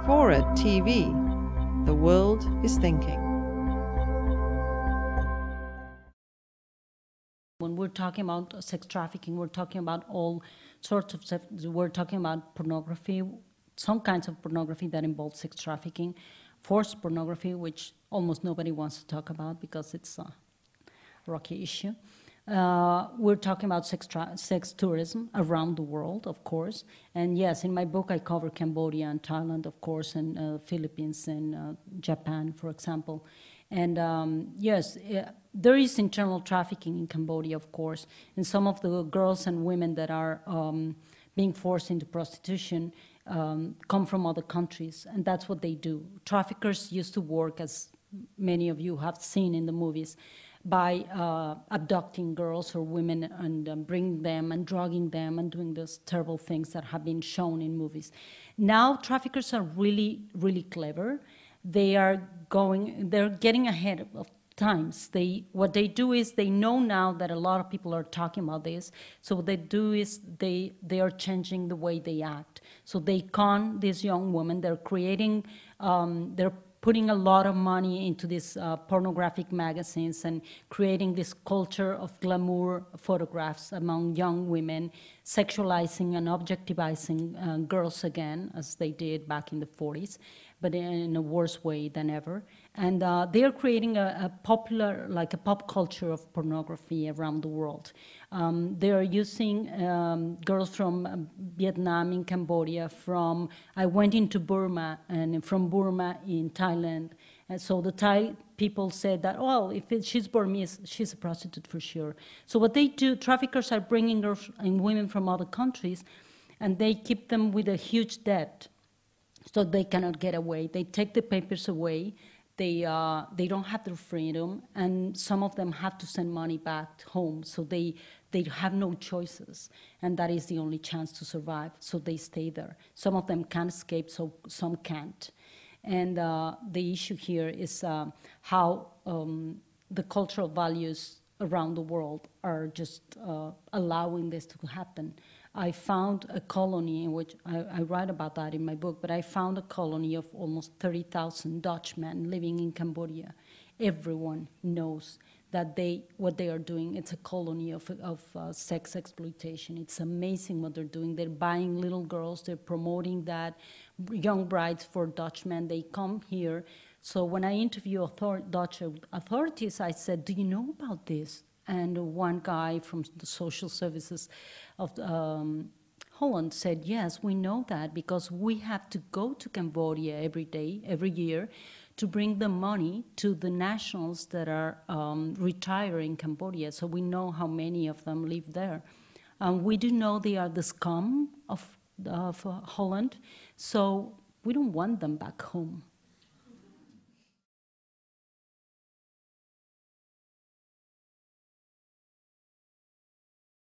Forward TV. The world is thinking. When we're talking about sex trafficking, we're talking about all sorts of stuff. We're talking about pornography, some kinds of pornography that involve sex trafficking, forced pornography, which almost nobody wants to talk about because it's a rocky issue. We're talking about sex tourism around the world, of course. And yes, in my book, I cover Cambodia and Thailand, of course, and Philippines and Japan, for example. And yes, there is internal trafficking in Cambodia, of course. And some of the girls and women that are being forced into prostitution come from other countries, and that's what they do. Traffickers used to work, as many of you have seen in the movies, by abducting girls or women and bringing them and drugging them and doing those terrible things that have been shown in movies. Now traffickers are really, really clever. They're getting ahead of times. What they do is they know now that a lot of people are talking about this. So what they do is they are changing the way they act. So they con these young women. They're creating, they're putting a lot of money into these pornographic magazines and creating this culture of glamour photographs among young women, sexualizing and objectivizing girls again, as they did back in the 40s, but in a worse way than ever. And they are creating a popular, like a pop culture of pornography around the world. They are using girls from Vietnam, in Cambodia, I went into Burma, and from Burma in Thailand. And so the Thai people said that, well, if she's Burmese, she's a prostitute for sure. So what they do, traffickers are bringing girls and women from other countries, and they keep them with a huge debt, so they cannot get away. They take the papers away. They don't have their freedom, and some of them have to send money back home, so they have no choices, and that is the only chance to survive, so they stay there. Some of them can escape, so some can't. And the issue here is how the cultural values around the world are just allowing this to happen. I found a colony in which, I write about that in my book, but I found a colony of almost 30,000 Dutchmen living in Cambodia. Everyone knows that what they are doing, it's a colony of sex exploitation. It's amazing what they're doing. They're buying little girls, they're promoting that, young brides for Dutchmen. They come here. So when I interview Dutch authorities, I said, do you know about this? And one guy from the social services of Holland said, yes, we know that because we have to go to Cambodia every year, to bring the money to the nationals that are retiring in Cambodia. So we know how many of them live there. We do know they are the scum of Holland, so we don't want them back home.